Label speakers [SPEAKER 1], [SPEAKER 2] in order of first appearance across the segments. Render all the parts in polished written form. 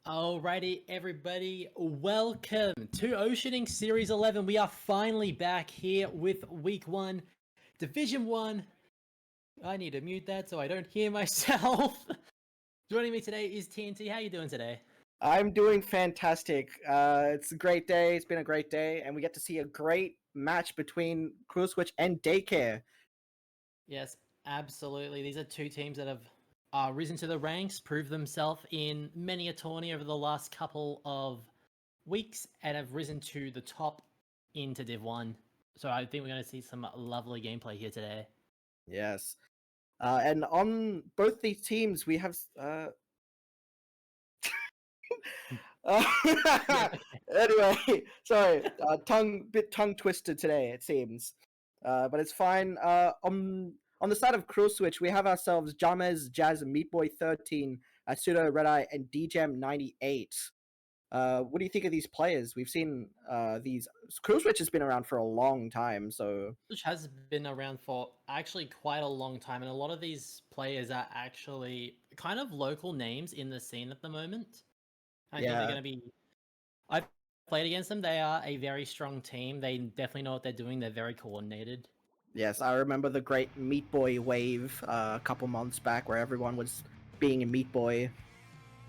[SPEAKER 1] Alrighty, everybody, welcome to Oceanink Series 11. We are finally back here with Week 1, Division 1. I need to mute that so I don't hear myself. Joining me today is T.N.T. How you doing today?
[SPEAKER 2] I'm doing fantastic. It's a great day. It's been a great day, and we get to see a great match between Krill Switch and Daycare.
[SPEAKER 1] Yes, absolutely. These are two teams that have risen to the ranks, proved themselves in many a tourney over the last couple of weeks, and have risen to the top into Div 1. So I think we're going to see some lovely gameplay here today.
[SPEAKER 2] Yes. And on both these teams, we have. Anyway, sorry, tongue twisted today. It seems, but it's fine. On the side of Krill Switch, we have ourselves James, Jazz, Meatboy 13, Asuto, Redeye, and DJam 98. What do you think of these players? We've seen these. Krill Switch has been around for a long time, so.
[SPEAKER 1] Which has been around for actually quite a long time, and a lot of these players are actually kind of local names in the scene at the moment. I think they're going to be. I've played against them. They are a very strong team. They definitely know what they're doing. They're very coordinated.
[SPEAKER 2] Yes, I remember the great Meat Boy wave a couple months back where everyone was being a Meat Boy.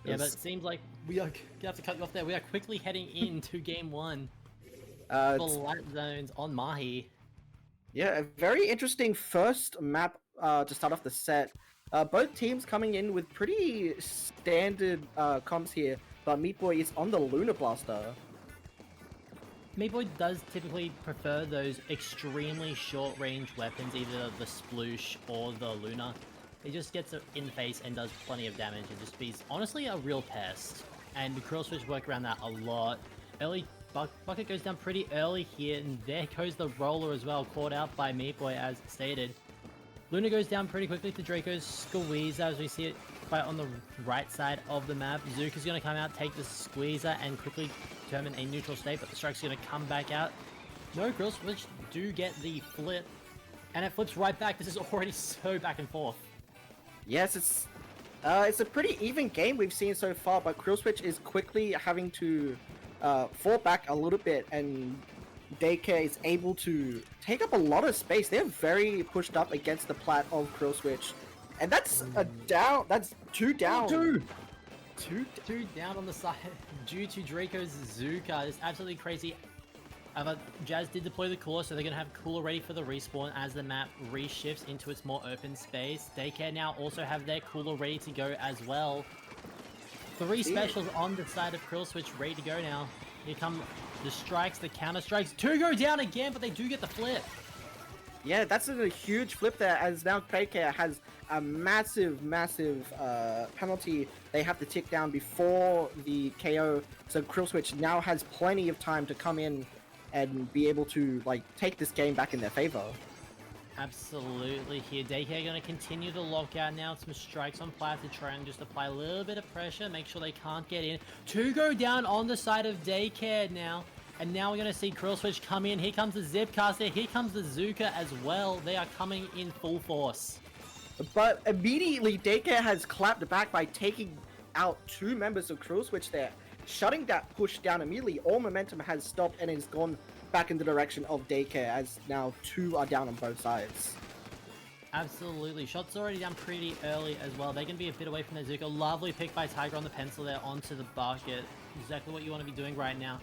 [SPEAKER 1] Yeah, but it seems like we are going to have to cut you off there. We are quickly heading into Game 1 for light zones on Mahi.
[SPEAKER 2] Yeah, a very interesting first map to start off the set. Both teams coming in with pretty standard comps here, but Meat Boy is on the Lunar Blaster.
[SPEAKER 1] Meatboy does typically prefer those extremely short-range weapons, either the Sploosh or the Luna. He just gets it in face and does plenty of damage and just be honestly a real pest. And the Krill Switch work around that a lot. Early Bucket goes down pretty early here, and there goes the roller as well, caught out by Meatboy as stated. Luna goes down pretty quickly to Draco's Squeezer as we see it fight on the right side of the map. Zuka's going to come out, take the Squeezer, and quickly determine a neutral state, but the strike's going to come back out. No, Krill Switch do get the flip, and it flips right back. This is already so back and forth.
[SPEAKER 2] Yes, it's a pretty even game we've seen so far, but Krill Switch is quickly having to fall back a little bit, and Daycare is able to take up a lot of space. They're very pushed up against the plat of Krill Switch, and that's a down. That's two down.
[SPEAKER 1] Two down on the side due to Draco's Zuka. It's absolutely crazy. But Jazz did deploy the cooler, so they're going to have cooler ready for the respawn as the map reshifts into its more open space. Daycare now also have their cooler ready to go as well. 3 specials on the side of Krill Switch ready to go now. Here come the strikes, the counter strikes. 2 go down again, but they do get the flip.
[SPEAKER 2] Yeah, that's a huge flip there, as now Daycare has a massive penalty they have to tick down before the KO. So Krill Switch now has plenty of time to come in and be able to take this game back in their favor.
[SPEAKER 1] Absolutely. Here, Daycare going to continue the lockout now. Some strikes on plat to try and just apply a little bit of pressure, make sure they can't get in. 2 go down on the side of Daycare now. And now we're going to see Krill Switch come in. Here comes the Zipcaster. Here comes the Zuka as well. They are coming in full force.
[SPEAKER 2] But immediately, Daycare has clapped back by taking out 2 members of Krill Switch there, shutting that push down immediately. All momentum has stopped and it's gone back in the direction of Daycare, as now 2 are down on both sides.
[SPEAKER 1] Absolutely. Shots already down pretty early as well. They can be a bit away from their Zuka. Lovely pick by Tiger on the pencil there onto the bucket. Exactly what you want to be doing right now.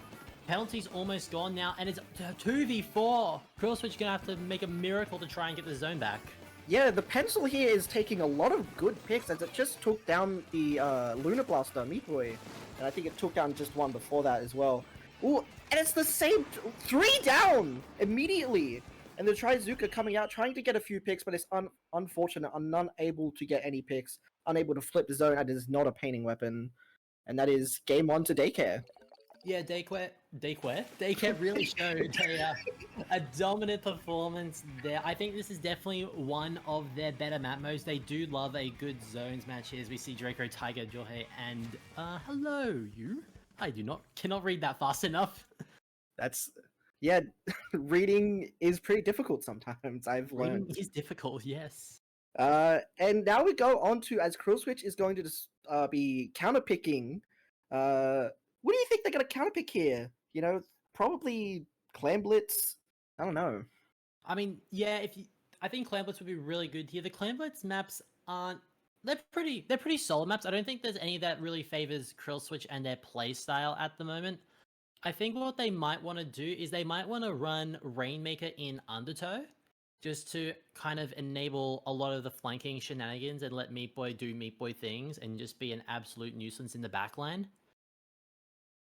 [SPEAKER 1] Penalty's almost gone now, and it's 2v4. Krill Switch gonna have to make a miracle to try and get the zone back.
[SPEAKER 2] Yeah, the pencil here is taking a lot of good picks, as it just took down the Lunar Blaster, Meat Boy. And I think it took down just one before that as well. Ooh, and it's the same 3 down immediately. And the Zuka coming out, trying to get a few picks, but it's unfortunate. I'm not able to get any picks, unable to flip the zone, and it is not a painting weapon. And that is game 1 to Daycare.
[SPEAKER 1] Yeah, Daycare really showed a dominant performance there. I think this is definitely one of their better map modes. They do love a good zones match here, as we see Draco, Tiger, Jorjay, and hello, you. I cannot read that fast enough.
[SPEAKER 2] Yeah, reading is pretty difficult sometimes, I've learned.
[SPEAKER 1] Reading is difficult, yes.
[SPEAKER 2] And now we go on to, as Krill Switch is going to be counterpicking What do you think they're gonna counterpick here? You know, probably Clan Blitz. I don't know.
[SPEAKER 1] I mean, yeah, I think Clan Blitz would be really good here. The Clan Blitz maps aren't. They're pretty solid maps. I don't think there's any that really favors Krill Switch and their play style at the moment. I think what they might want to do is they might want to run Rainmaker in Undertow, just to kind of enable a lot of the flanking shenanigans and let Meat Boy do Meat Boy things and just be an absolute nuisance in the backline.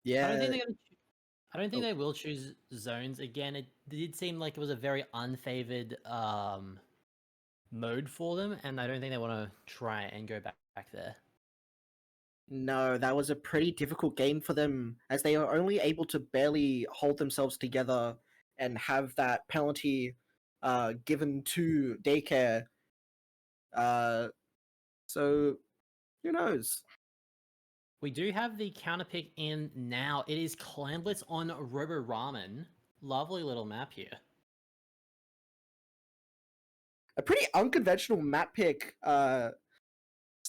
[SPEAKER 2] Yeah.
[SPEAKER 1] I don't think they're gonna. I don't think
[SPEAKER 2] Oh.
[SPEAKER 1] they will choose zones again. It did seem like it was a very unfavored mode for them, and I don't think they want to try and go back there.
[SPEAKER 2] No, that was a pretty difficult game for them, as they are only able to barely hold themselves together and have that penalty given to daycare. So who knows?
[SPEAKER 1] We do have the counter pick in now. It is Clan Blitz on Robo Ramen. Lovely little map here.
[SPEAKER 2] A pretty unconventional map pick.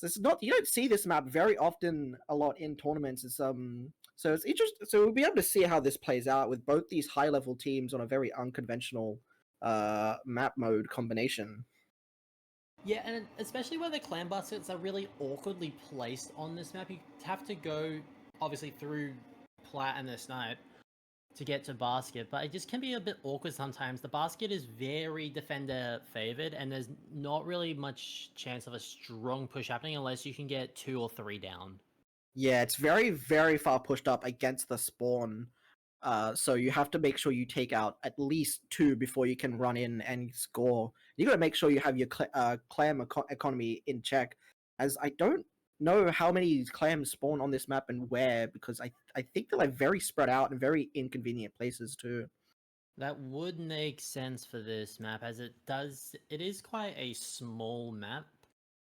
[SPEAKER 2] This is not, you don't see this map very often a lot in tournaments. It's so it's interesting. So we'll be able to see how this plays out with both these high level teams on a very unconventional map mode combination.
[SPEAKER 1] Yeah, and especially where the clan baskets are really awkwardly placed on this map. You have to go, obviously, through Plat and the Snipe to get to basket, but it just can be a bit awkward sometimes. The basket is very defender favored, and there's not really much chance of a strong push happening unless you can get 2 or 3 down.
[SPEAKER 2] Yeah, it's very, very far pushed up against the spawn. So you have to make sure you take out at least 2 before you can run in and score. You got to make sure you have your clam economy in check, as I don't know how many clams spawn on this map and where, because I think they're like very spread out and very inconvenient places too.
[SPEAKER 1] That would make sense for this map, as it is quite a small map,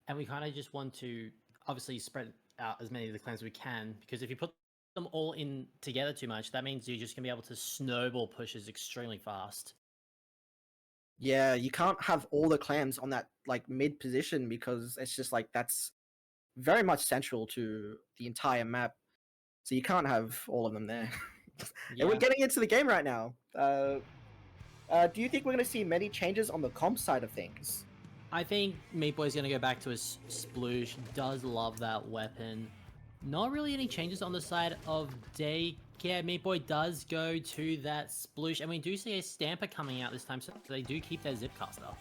[SPEAKER 1] and we kind of just want to obviously spread out as many of the clans as we can, because if you put them all in together too much, that means you're just gonna be able to snowball pushes extremely fast.
[SPEAKER 2] Yeah, you can't have all the clams on that like mid position, because it's just like that's very much central to the entire map. So you can't have all of them there. And we're
[SPEAKER 1] Yeah.
[SPEAKER 2] getting into the game right now. Do you think we're going to see many changes on the comp side of things?
[SPEAKER 1] I think Meat Boy's gonna go back to his sploosh. Does love that weapon. Not really any changes on the side of daycare. Meat Boy does go to that sploosh, and we do see a stamper coming out this time, so they do keep their zipcaster.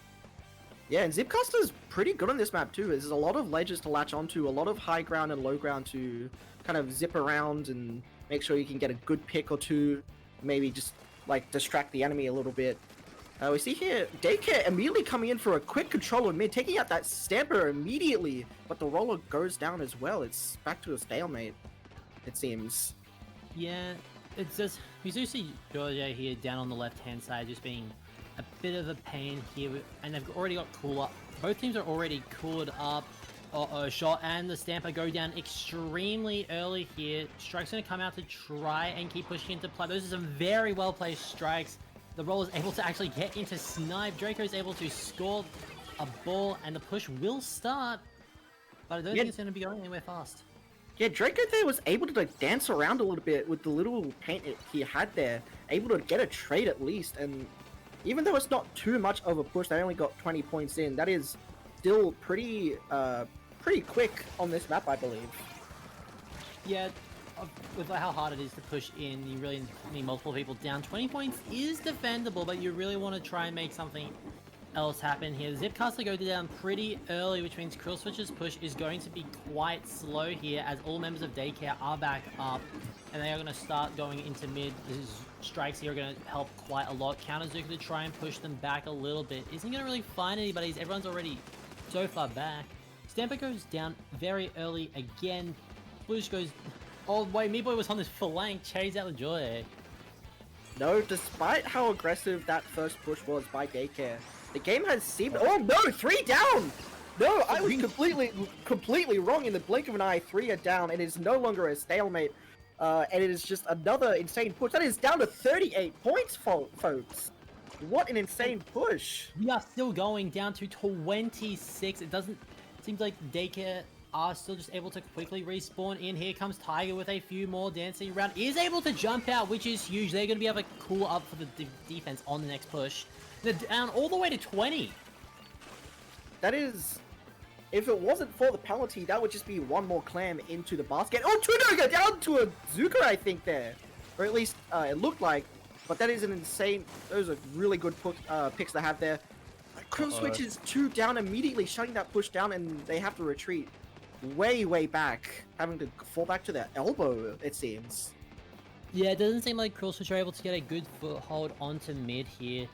[SPEAKER 2] Yeah, and Zipcaster's pretty good on this map too. There's a lot of ledges to latch onto, a lot of high ground and low ground to kind of zip around and make sure you can get a good pick or two. Maybe just like distract the enemy a little bit. We see here Daycare immediately coming in for a quick control on mid, taking out that stamper immediately, but the roller goes down as well. It's back to a stalemate, it seems.
[SPEAKER 1] Yeah, it's just we do see Jorjay here down on the left-hand side, just being a bit of a pain here, and they've already got cool up. Both teams are already cooled up. Shot and the Stamper go down extremely early here. Strike's going to come out to try and keep pushing into play. Those are some very well-placed strikes. The roll is able to actually get into Snipe. Draco is able to score a ball, and the push will start, but I don't think it's going to be going anywhere fast.
[SPEAKER 2] Yeah, Draco there was able to like dance around a little bit with the little paint he had there, able to get a trade at least, and even though it's not too much of a push, they only got 20 points in. That is still pretty quick on this map, I believe.
[SPEAKER 1] Yeah, with how hard it is to push in, you really need multiple people down. 20 points is defendable, but you really want to try and make something else happen here. Zipcaster go down pretty early, which means Krill Switch's push is going to be quite slow here, as all members of Daycare are back up, and they are going to start going into mid. These strikes here are going to help quite a lot. Counterzuka to try and push them back a little bit. Isn't going to really find anybody, as everyone's already so far back. Stamper goes down very early again. Blues goes... Oh, wait, Meat Boy was on this flank. Chase out the Joy.
[SPEAKER 2] No, despite how aggressive that first push was by Daycare, the game has seemed... Oh no, 3 down! No, I was completely wrong. In the blink of an eye, 3 are down. It is no longer a stalemate. And it is just another insane push. That is down to 38 points, folks. What an insane push.
[SPEAKER 1] We are still going down to 26. It doesn't... Seems like Daycare are still just able to quickly respawn in. Here comes Tiger with a few more dancing around. Is able to jump out, which is huge. They're going to be able to cool up for the defense on the next push. They're down all the way to 20.
[SPEAKER 2] That is... If it wasn't for the penalty, that would just be one more clam into the basket. Oh, Tunaga down to a Zuka, I think, there. Or at least it looked like. But that is an insane... Those are really good picks to have there. Krill Switch is 2 down immediately, shutting that push down, and they have to retreat way, way back. Having to fall back to their elbow, it seems.
[SPEAKER 1] Yeah, it doesn't seem like Krill Switch are able to get a good foothold onto mid here.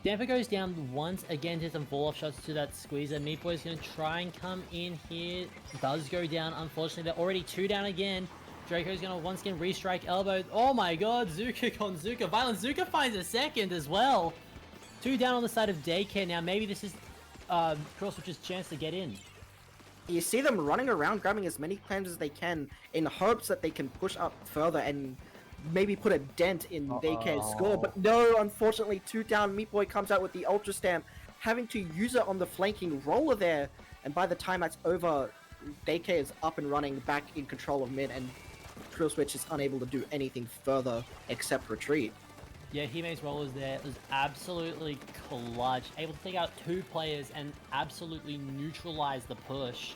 [SPEAKER 1] Denver goes down once again to some fall-off shots to that squeezer. Meat Boy's going to try and come in here. Does go down, unfortunately. They're already 2 down again. Draco's going to once again restrike elbow. Oh my god, Zuka on Zuka. Violent Zuka finds a second as well. 2 down on the side of daycare now. Maybe this is Krill Switch's chance to get in.
[SPEAKER 2] You see them running around, grabbing as many clams as they can in hopes that they can push up further and maybe put a dent in Daycare's score, but no, unfortunately, 2 down. Meat Boy comes out with the Ultra Stamp, having to use it on the flanking roller there, and by the time that's over, Daycare is up and running, back in control of mid, and Krill Switch is unable to do anything further except retreat.
[SPEAKER 1] Yeah, Hime's rollers there was absolutely clutch, able to take out 2 players and absolutely neutralize the push.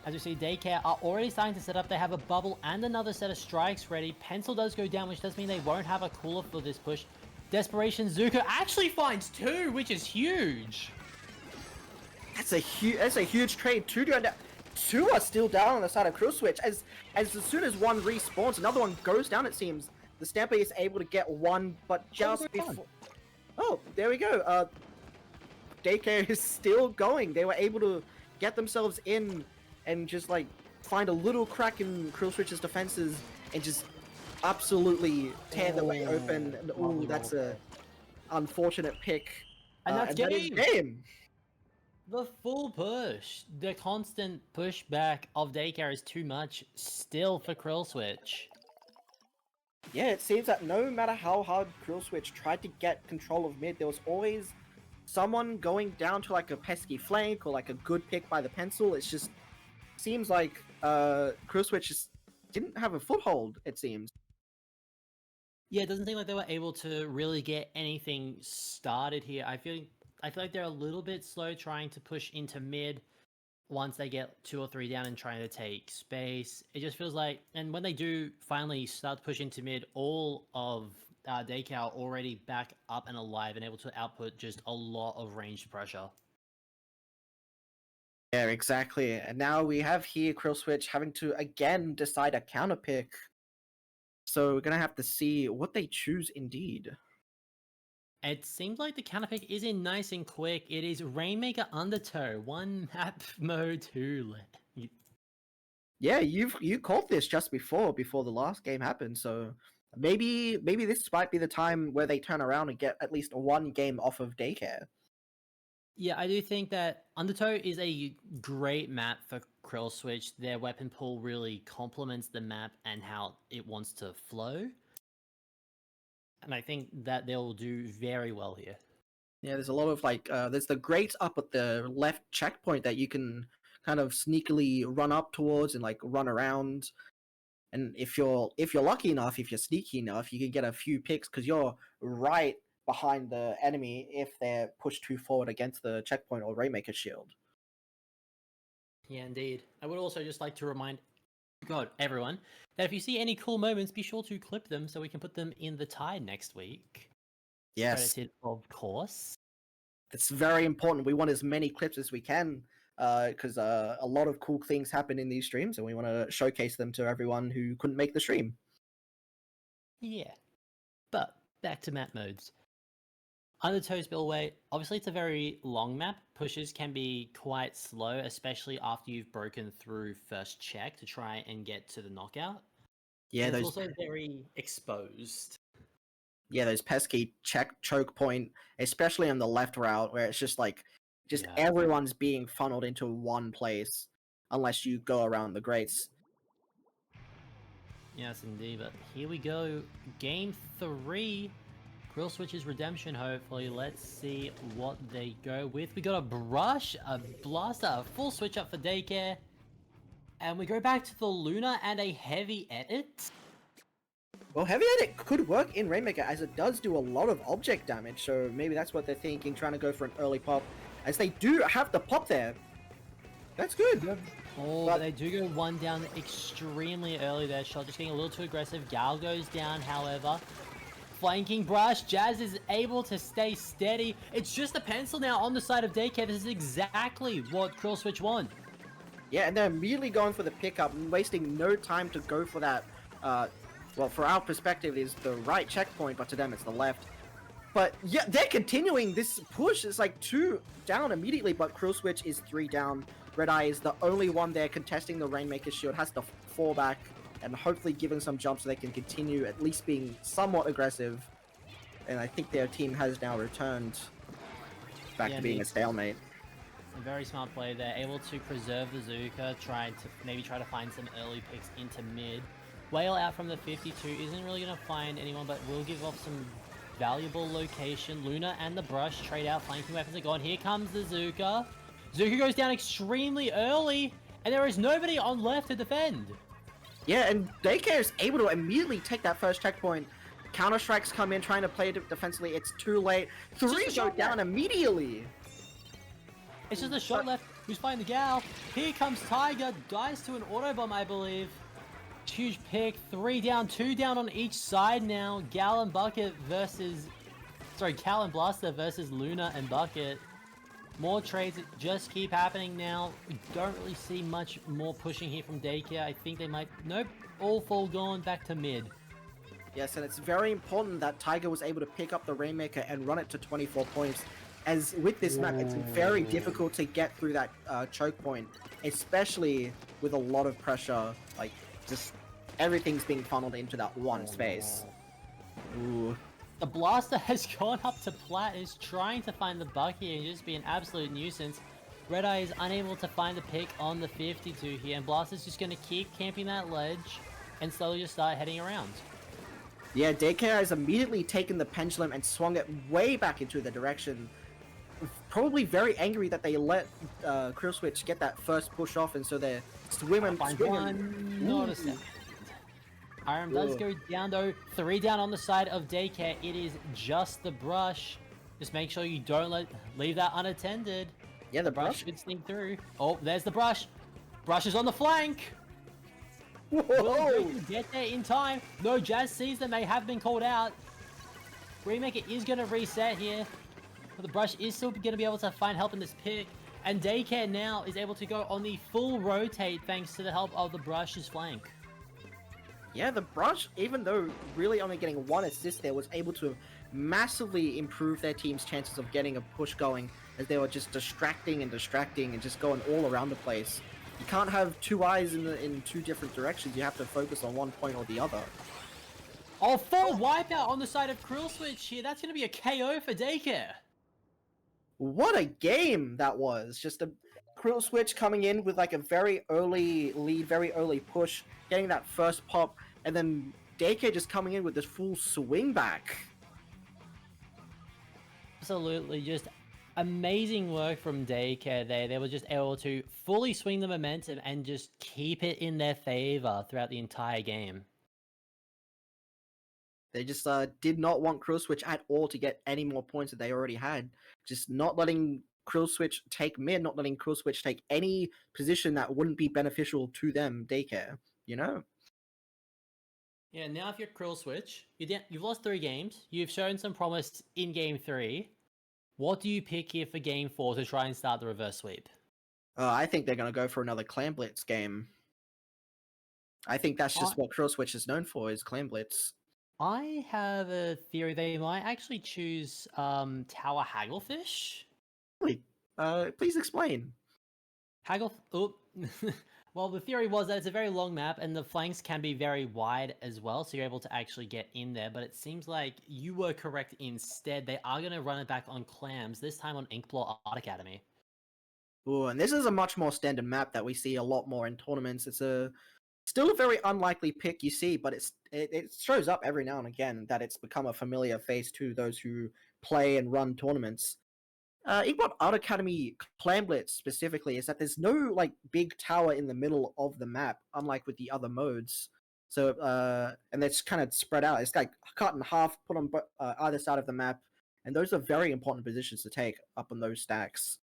[SPEAKER 1] As you see, Daycare are already starting to set up. They have a bubble and another set of strikes ready. Pencil does go down, which does mean they won't have a cooler for this push. Desperation Zuka actually finds 2, which is huge.
[SPEAKER 2] That's a huge trade. 2 down. 2 are still down on the side of Krill Switch. As soon as one respawns, another one goes down, it seems. The Stamper is able to get 1, but just before... Oh, there we go. Daycare is still going. They were able to get themselves in and just like find a little crack in Krill Switch's defenses and just absolutely tear the way open. Ooh, that's a unfortunate pick.
[SPEAKER 1] And that's game.
[SPEAKER 2] That is game.
[SPEAKER 1] The full push, the constant pushback of Daycare is too much still for Krill Switch.
[SPEAKER 2] Yeah, it seems that no matter how hard Krill Switch tried to get control of mid, there was always someone going down to like a pesky flank or like a good pick by the pencil. It's just seems like Krill Switch just didn't have a foothold, it seems.
[SPEAKER 1] Yeah, it doesn't seem like they were able to really get anything started here. I feel like they're a little bit slow trying to push into mid once they get 2 or 3 down and trying to take space. It just feels like, and when they do finally start to push into mid, all of Daycare are already back up and alive and able to output just a lot of ranged pressure.
[SPEAKER 2] Yeah, exactly. And now we have here Krill Switch having to again decide a counter pick. So we're gonna have to see what they choose indeed.
[SPEAKER 1] It seems like the counter pick is in nice and quick. It is Rainmaker Undertow, 1 map mode 2.
[SPEAKER 2] Yeah, you called this just before the last game happened, so maybe this might be the time where they turn around and get at least 1 game off of Daycare.
[SPEAKER 1] Yeah, I do think that Undertow is a great map for Krill Switch. Their weapon pool really complements the map and how it wants to flow. And I think that they'll do very well here.
[SPEAKER 2] Yeah, there's a lot of like, there's the grates up at the left checkpoint that you can kind of sneakily run up towards and like run around. And if you're lucky enough, if you're sneaky enough, you can get a few picks because you're right behind the enemy if they're pushed too forward against the checkpoint or Rainmaker shield.
[SPEAKER 1] Yeah, indeed. I would also just like to remind everyone that if you see any cool moments, be sure to clip them so we can put them in the tide next week.
[SPEAKER 2] Yes.
[SPEAKER 1] Credited, of course.
[SPEAKER 2] It's very important. We want as many clips as we can because a lot of cool things happen in these streams and we want to showcase them to everyone who couldn't make the stream.
[SPEAKER 1] Yeah. But back to map modes. Undertow Spillway, obviously it's a very long map. Pushes can be quite slow, especially after you've broken through first check to try and get to the knockout.
[SPEAKER 2] Yeah,
[SPEAKER 1] it's also very exposed.
[SPEAKER 2] Yeah, those pesky choke point, especially on the left route, where it's just like, everyone's being funneled into one place, unless you go around the grates.
[SPEAKER 1] Yes, indeed. But here we go, game 3. Krill Switch's redemption, hopefully. Let's see what they go with. We got a brush, a blaster, a full switch up for Daycare. And we go back to the Luna and a heavy edit.
[SPEAKER 2] Well, heavy edit could work in Rainmaker as it does do a lot of object damage, so maybe that's what they're thinking, trying to go for an early pop, as they do have the pop there. That's good.
[SPEAKER 1] Oh, but they do go one down extremely early there. Shot just getting a little too aggressive. Gal goes down, however. Flanking brush. Jazz is able to stay steady. It's just a pencil now on the side of daycare. This is exactly what Krill Switch want.
[SPEAKER 2] Yeah, and they're immediately going for the pickup, wasting no time to go for that. Well, for our perspective, is the right checkpoint, but to them it's the left. But yeah, they're continuing this push. It's like 2 down immediately, but Krill Switch is 3 down. Redeye is the only one there contesting the Rainmaker shield, has to fall back and hopefully giving some jumps so they can continue at least being somewhat aggressive. And I think their team has now returned back to being a stalemate.
[SPEAKER 1] A very smart play there, able to preserve the Zuka, trying to maybe try to find some early picks into mid. Whale out from the 52 isn't really going to find anyone, but will give off some valuable location. Luna and the brush trade out, flanking weapons are gone. Here comes the Zuka. Zuka goes down extremely early, and there is nobody on left to defend.
[SPEAKER 2] Yeah, and daycare is able to immediately take that first checkpoint. Counter-strikes come in, trying to play it defensively. It's too late. 3 go down immediately.
[SPEAKER 1] It's just a shot left. Who's finding the gal? Here comes Tiger. Dies to an autobomb, I believe. Huge pick. 3 down, 2 down on each side now. Gal and Bucket versus... Sorry, Cal and Blaster versus Luna and Bucket. More trades just keep happening now. We don't really see much more pushing here from daycare. I think they might... Nope. All fall gone back to mid.
[SPEAKER 2] Yes, and it's very important that Tiger was able to pick up the Rainmaker and run it to 24 points. As with this map, it's very difficult to get through that choke point, especially with a lot of pressure. Like, just everything's being funneled into that one space. Ooh.
[SPEAKER 1] The Blaster has gone up to plat, is trying to find the Bucky and just be an absolute nuisance. Redeye is unable to find the pick on the 52 here, and Blaster's just going to keep camping that ledge and slowly just start heading around.
[SPEAKER 2] Yeah, daycare has immediately taken the pendulum and swung it way back into the direction. Probably very angry that they let Krill Switch get that first push off, and so they're swinging.
[SPEAKER 1] Not a second. Hiram does go down though. 3 down on the side of daycare. It is just the brush. Just make sure you don't leave that unattended.
[SPEAKER 2] Yeah, the brush
[SPEAKER 1] should sneak through. Oh, there's the brush. Brush is on the flank.
[SPEAKER 2] Whoa!
[SPEAKER 1] Get there in time. No, Jazz sees them. They have been called out. Rainmaker is going to reset here. But the brush is still going to be able to find help in this pick. And daycare now is able to go on the full rotate thanks to the help of the brush's flank.
[SPEAKER 2] Yeah, the brush, even though really only getting 1 assist there, was able to massively improve their team's chances of getting a push going, as they were just distracting and just going all around the place. You can't have 2 eyes in 2 different directions. You have to focus on one point or the other.
[SPEAKER 1] Oh, full wipeout on the side of Krill Switch here. That's going to be a KO for daycare.
[SPEAKER 2] What a game that was! Just a Krill Switch coming in with like a very early lead, very early push, getting that first pop, and then daycare just coming in with this full swing back.
[SPEAKER 1] Absolutely, just amazing work from daycare there. They were just able to fully swing the momentum and just keep it in their favor throughout the entire game.
[SPEAKER 2] They just did not want Krill Switch at all to get any more points that they already had. Just not letting Krill Switch take mid, not letting Krill Switch take any position that wouldn't be beneficial to them, daycare, you know?
[SPEAKER 1] Yeah, now if you're Krill Switch, you've lost 3 games, you've shown some promise in game 3. What do you pick here for game 4 to try and start the reverse sweep?
[SPEAKER 2] I think they're going to go for another Clan Blitz game. I think that's just what Krill Switch is known for, is Clan Blitz.
[SPEAKER 1] I have a theory they might actually choose Tower Hagglefish.
[SPEAKER 2] Really? Please explain.
[SPEAKER 1] Well, the theory was that it's a very long map and the flanks can be very wide as well, so you're able to actually get in there. But it seems like you were correct instead. They are going to run it back on Clams, this time on Inkblot Art Academy.
[SPEAKER 2] Ooh, and this is a much more standard map that we see a lot more in tournaments. It's still a very unlikely pick you see, but it shows up every now and again that it's become a familiar face to those who play and run tournaments. Inkblot Art Academy Clan Blitz specifically is that there's no like big tower in the middle of the map, unlike with the other modes. So and it's kind of spread out. It's like cut in half, put on either side of the map, and those are very important positions to take up on those stacks.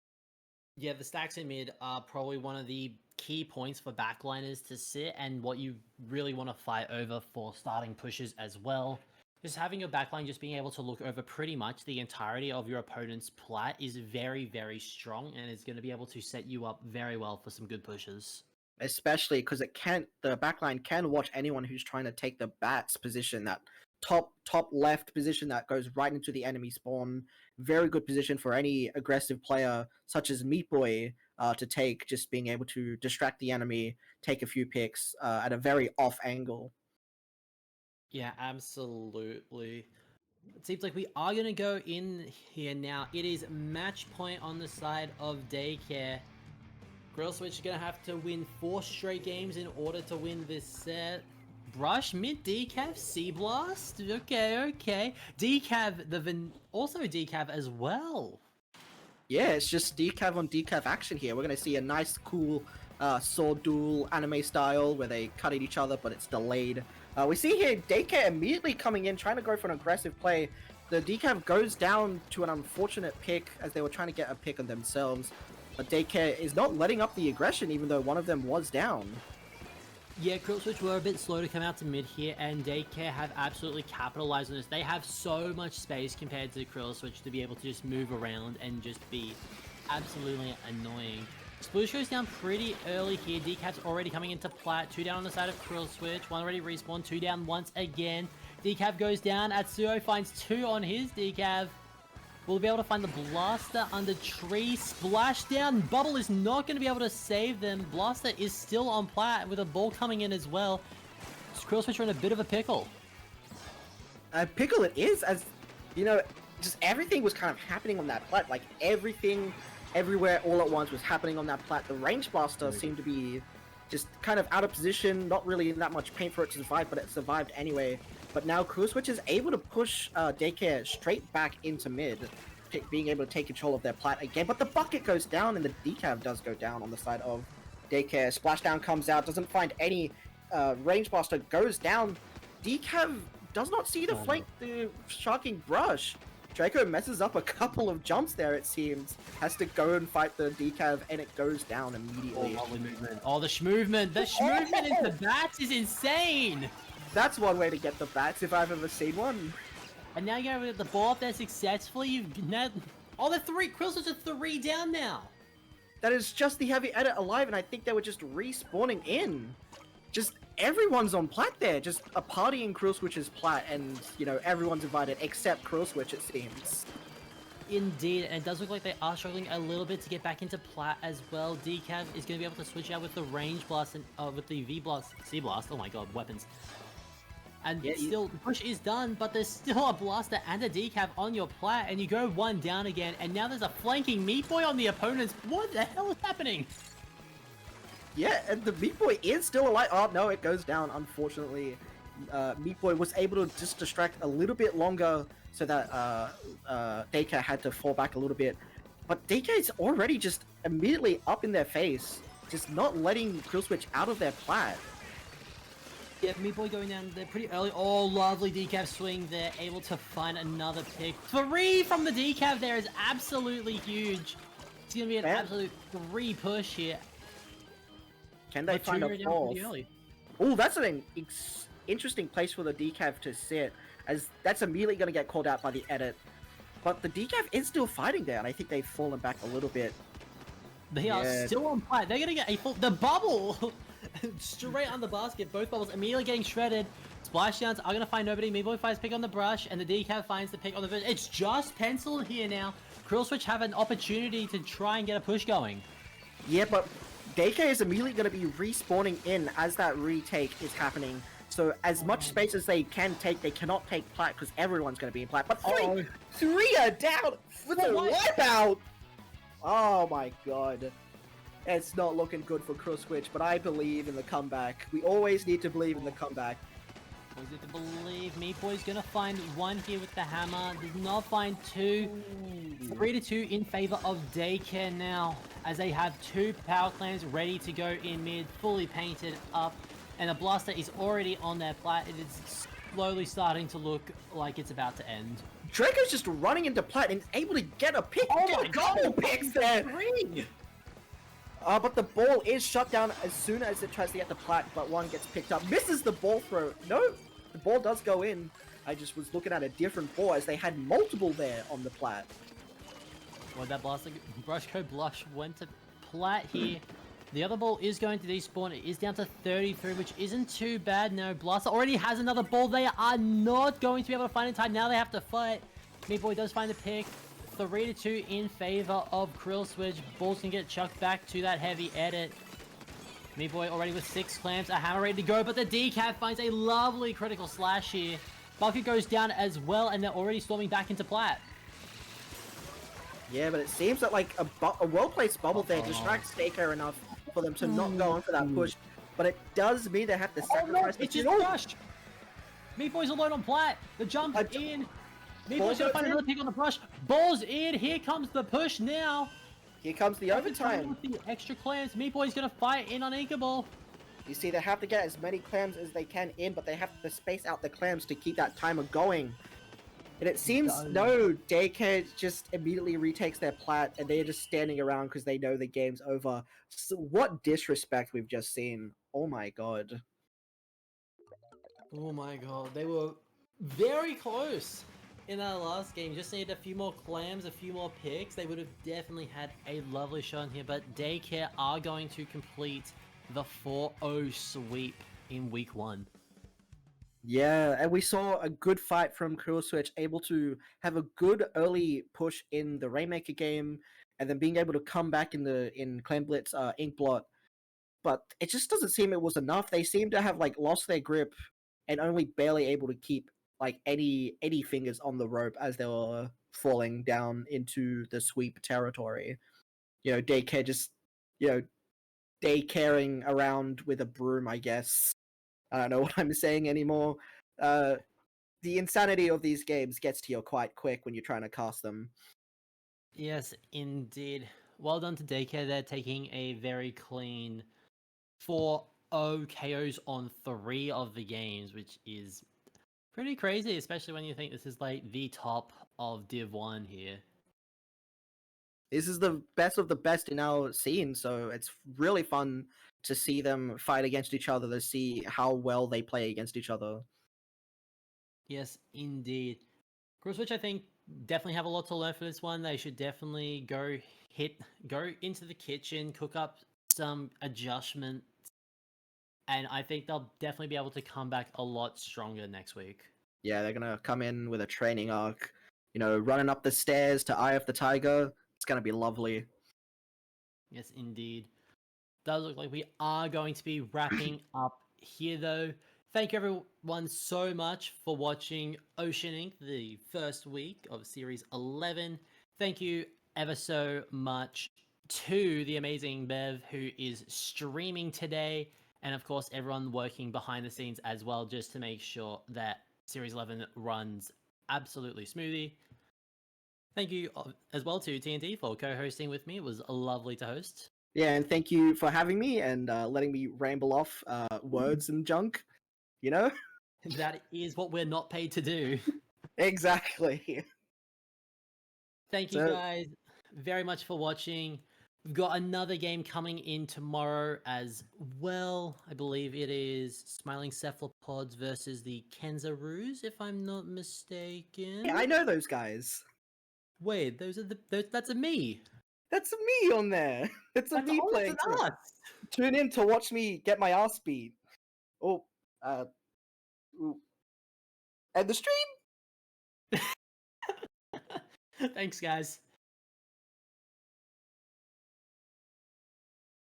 [SPEAKER 1] Yeah, the stacks in mid are probably one of the key points for backliners to sit, and what you really want to fight over for starting pushes as well. Just having your backline just being able to look over pretty much the entirety of your opponent's plat is very, very strong, and is going to be able to set you up very well for some good pushes.
[SPEAKER 2] Especially because the backline can watch anyone who's trying to take the bats position, that top left position that goes right into the enemy spawn. Very good position for any aggressive player such as Meat Boy to take, just being able to distract the enemy, take a few picks at a very off angle.
[SPEAKER 1] Yeah, absolutely. It seems like we are going to go in here now. It is match point on the side of daycare. Krill Switch is going to have to win 4 straight games in order to win this set. Brush, mid, decav, C blast. Okay. Decav, also decav as well.
[SPEAKER 2] Yeah, it's just decav on decav action here. We're going to see a nice, cool sword duel anime style where they cut at each other, but it's delayed. We see here daycare immediately coming in, trying to go for an aggressive play. The decav goes down to an unfortunate pick as they were trying to get a pick on themselves. But daycare is not letting up the aggression, even though one of them was down.
[SPEAKER 1] Yeah, Krill Switch were a bit slow to come out to mid here, and daycare have absolutely capitalized on this. They have so much space compared to Krill Switch to be able to just move around and just be absolutely annoying. Sploosh goes down pretty early here. Decav's already coming into plat. 2 down on the side of Krill Switch. 1 already respawned. 2 down once again. Decav goes down. Atsuo finds 2 on his Decav. We'll be able to find the Blaster under tree. Splashdown. Bubble is not going to be able to save them. Blaster is still on plat with a ball coming in as well. Krill Switch are in a bit of a pickle.
[SPEAKER 2] Pickle it is, as, you know, just everything was kind of happening on that plat. Like, everything, everywhere, all at once was happening on that plat. The range blaster seemed to be just kind of out of position, not really in that much pain for it to survive, but it survived anyway. But now Krill Switch is able to push daycare straight back into mid, being able to take control of their plat again. But the bucket goes down, and the decav does go down on the side of daycare. Splashdown comes out, doesn't find any range blaster, goes down. Decav does not see the sharking brush. Draco messes up a couple of jumps there, it seems. Has to go and fight the decav, and it goes down immediately.
[SPEAKER 1] Oh, lovely movement. Oh, the schmovement. The schmovement into bats is insane.
[SPEAKER 2] That's one way to get the bats, if I've ever seen one.
[SPEAKER 1] And now you're able to get the ball up there successfully. Oh, the 3. Krill Switch are 3 down now.
[SPEAKER 2] That is just the heavy edit alive, and I think they were just respawning in. Just everyone's on plat there. Just a party in Krill Switch's plat, and, you know, everyone's invited except Krill Switch, it seems.
[SPEAKER 1] Indeed, and it does look like they are struggling a little bit to get back into plat as well. Decav is going to be able to switch out with the range blast and with the V blast, C blast. Oh my god, weapons. And yeah, still, the push is done, but there's still a blaster and a decav on your plat, and you go 1 down again, and now there's a flanking Meat Boy on the opponent's. What the hell is happening?
[SPEAKER 2] Yeah, and the Meat Boy is still alive. Oh no, it goes down, unfortunately. Meat Boy was able to just distract a little bit longer so that daycare had to fall back a little bit. But daycare is already just immediately up in their face, just not letting Krill Switch out of their plat.
[SPEAKER 1] Yeah, Meat Boy going down there pretty early. Oh, lovely decav swing there. Able to find another pick. 3 from the decav there is absolutely huge. It's going to be an absolute 3 push here.
[SPEAKER 2] Can they find a 4th? Oh, that's an interesting place for the decav to sit, as that's immediately going to get called out by the edit. But the decav is still fighting there, and I think they've fallen back a little bit.
[SPEAKER 1] They are still on fire. They're going to get a full... The bubble! Straight on the basket. Both bubbles immediately getting shredded. Splashdowns are going to find nobody. Meat Boy finds pick on the brush, and the decav finds the pick on the fish. It's just penciled here now. Krill Switch have an opportunity to try and get a push going.
[SPEAKER 2] Yeah, but daycare is immediately going to be respawning in as that retake is happening. So as much space as they can take, they cannot take plat because everyone's going to be in plat. But 3 are down with a wipeout! Oh my god. It's not looking good for Krill Switch, but I believe in the comeback. We always need to believe in the comeback.
[SPEAKER 1] Was it to believe Meat Boy's gonna find one here with the hammer? Does not find two. 3-2 in favor of Daycare now, as they have two power clams ready to go in mid, fully painted up, and the blaster is already on their plat. It is slowly starting to look like it's about to end.
[SPEAKER 2] Draco's just running into plat and is able to get a pick.
[SPEAKER 1] Oh
[SPEAKER 2] Get
[SPEAKER 1] my
[SPEAKER 2] a couple picks there. But the ball is shut down as soon as it tries to get the plat, but one gets picked up. Misses the ball throw. No, the ball does go in. I just was looking at a different ball as they had multiple there on the plat.
[SPEAKER 1] Well, that blaster, Brushco Blush went to plat here. The other ball is going to despawn. It is down to 33, which isn't too bad. No, Blaster already has another ball. They are not going to be able to find in time. Now they have to fight. Meat Boy does find the pick. 3-2 in favor of Krill Switch. Balls can get chucked back to that heavy edit. Meat Boy already with 6 clams. A hammer ready to go, but the decaf finds a lovely critical slash here. Bucket goes down as well, and they're already storming back into plat.
[SPEAKER 2] Yeah, but it seems that like a well-placed bubble there distracts daycare enough for them to not go on for that push. But it does mean they have to sacrifice
[SPEAKER 1] It's just rushed. Meat Boy's alone on plat. The jump in. Meat Boy's gonna find another pick on the push. Balls in. Here comes the push now.
[SPEAKER 2] Here comes the overtime.
[SPEAKER 1] With the extra clams, Meat Boy's gonna fight in on Inkblot.
[SPEAKER 2] You see, they have to get as many clams as they can in, but they have to space out the clams to keep that timer going. And it seems no, daycare just immediately retakes their plat, and they're just standing around because they know the game's over. So what disrespect we've just seen! Oh my god!
[SPEAKER 1] Oh my god, they were very close in that last game. Just needed a few more clams, a few more picks. They would have definitely had a lovely shot here, but daycare are going to complete the 4-0 sweep in week 1.
[SPEAKER 2] Yeah, and we saw a good fight from Krill Switch, able to have a good early push in the Rainmaker game, and then being able to come back in Clan Blitz Inkblot. But it just doesn't seem it was enough. They seem to have like lost their grip and only barely able to keep like any fingers on the rope as they were falling down into the sweep territory. You know, daycare just daycaring around with a broom, I guess. I don't know what I'm saying anymore. The insanity of these games gets to you quite quick when you're trying to cast them.
[SPEAKER 1] Yes, indeed. Well done to Daycare. They're taking a very clean 4-0 KOs on 3 of the games, which is pretty crazy, especially when you think this is like the top of Div 1 here.
[SPEAKER 2] This is the best of the best in our scene, so it's really fun to see them fight against each other, to see how well they play against each other.
[SPEAKER 1] Yes, indeed. Krill Switch, I think, definitely have a lot to learn for this one. They should definitely go into the kitchen, cook up some adjustments, and I think they'll definitely be able to come back a lot stronger next week.
[SPEAKER 2] Yeah, they're gonna come in with a training arc, running up the stairs to Eye of the Tiger. It's gonna be lovely.
[SPEAKER 1] Yes, indeed. Does look like we are going to be wrapping up here, though. Thank you everyone so much for watching Oceanink, the first week of Series 11. Thank you ever so much to the amazing Bev, who is streaming today, and of course everyone working behind the scenes as well, just to make sure that Series 11 runs absolutely smoothly. Thank you as well to T.N.T for co-hosting with me. It was lovely to host.
[SPEAKER 2] Yeah, and thank you for having me and letting me ramble off words and junk,
[SPEAKER 1] That is what we're not paid to do.
[SPEAKER 2] Exactly.
[SPEAKER 1] Thank you guys very much for watching. We've got another game coming in tomorrow as well. I believe it is Smiling Cephalopods versus the Kenzaroos, if I'm not mistaken.
[SPEAKER 2] Yeah, I know those guys.
[SPEAKER 1] Wait, that's a me.
[SPEAKER 2] That's me on there. It's a me playing.
[SPEAKER 1] Us.
[SPEAKER 2] Tune in to watch me get my ass beat. Oh, end the stream.
[SPEAKER 1] Thanks, guys.